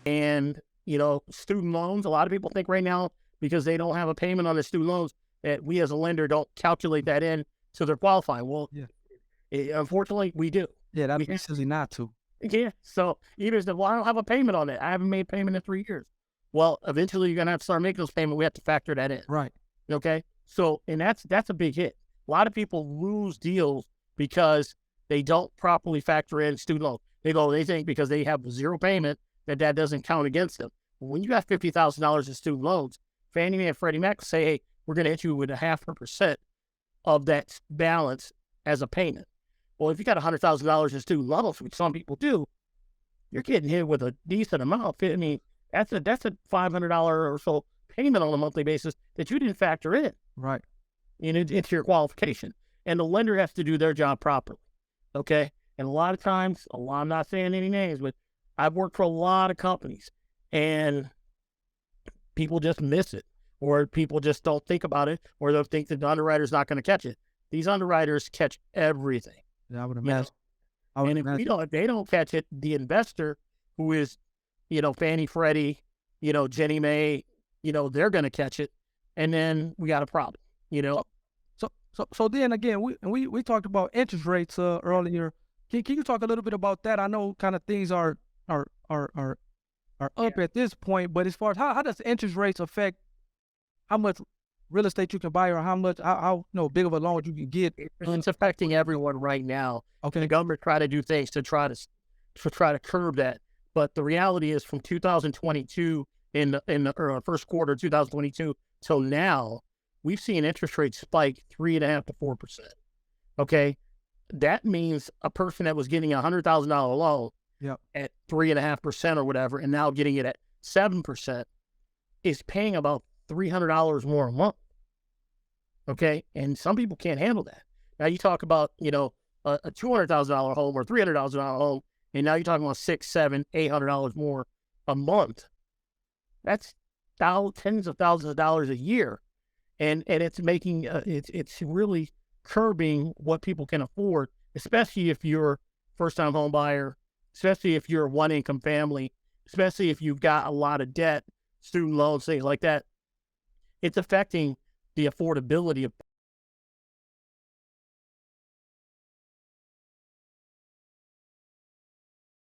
And, student loans, a lot of people think right now, because they don't have a payment on their student loans, that we as a lender don't calculate that in so they're qualifying. Well, Yeah. unfortunately, we do. Yeah, that'd We be have, silly not to. yeah. So even if, well, I don't have a payment on it. I haven't made payment in 3 years. Well, eventually you're going to have to start making those payments. We have to factor that in. Right. Okay. So, and that's a big hit. A lot of people lose deals because they don't properly factor in student loans. They think because they have zero payment that doesn't count against them. When you got $50,000 in student loans, Fannie Mae and Freddie Mac say, hey, we're going to hit you with 0.5% of that balance as a payment. Well, if you got $100,000 in student loans, which some people do, you're getting hit with a decent amount. I mean, that's a $500 or so payment on a monthly basis that you didn't factor in. Right. Into your qualification. And the lender has to do their job properly. Okay. And a lot of times, I'm not saying any names, but I've worked for a lot of companies and people just miss it, or people just don't think about it, or they'll think that the underwriter's not going to catch it. These underwriters catch everything. Yeah, I would You know? imagine. I would And if imagine. if they don't catch it, the investor, who is, Fannie, Freddie, Jenny Mae, they're going to catch it. And then we got a problem, So then again, we talked about interest rates earlier. Can you talk a little bit about that? I know kind of things are up at this point, but as far as how does interest rates affect how much real estate you can buy, or how big of a loan you can get? It's affecting everyone right now. Okay. The government try to do things to try to curb that, but the reality is, from 2022 in the first quarter of 2022 till now, we've seen interest rates spike 3.5% to 4%. Okay, that means a person that was getting $100,000 loan Yep. at 3.5% or whatever, and now getting it at 7%, is paying about $300 more a month. Okay, and some people can't handle that. Now you talk about a $200,000 home or $300,000 home, and now you're talking about $600, $700, $800 more a month. That's tens of thousands of dollars a year, and it's making it's really curbing what people can afford, especially if you're first-time home buyer, especially if you're a one-income family, especially if you've got a lot of debt, student loans, things like that. It's affecting the affordability of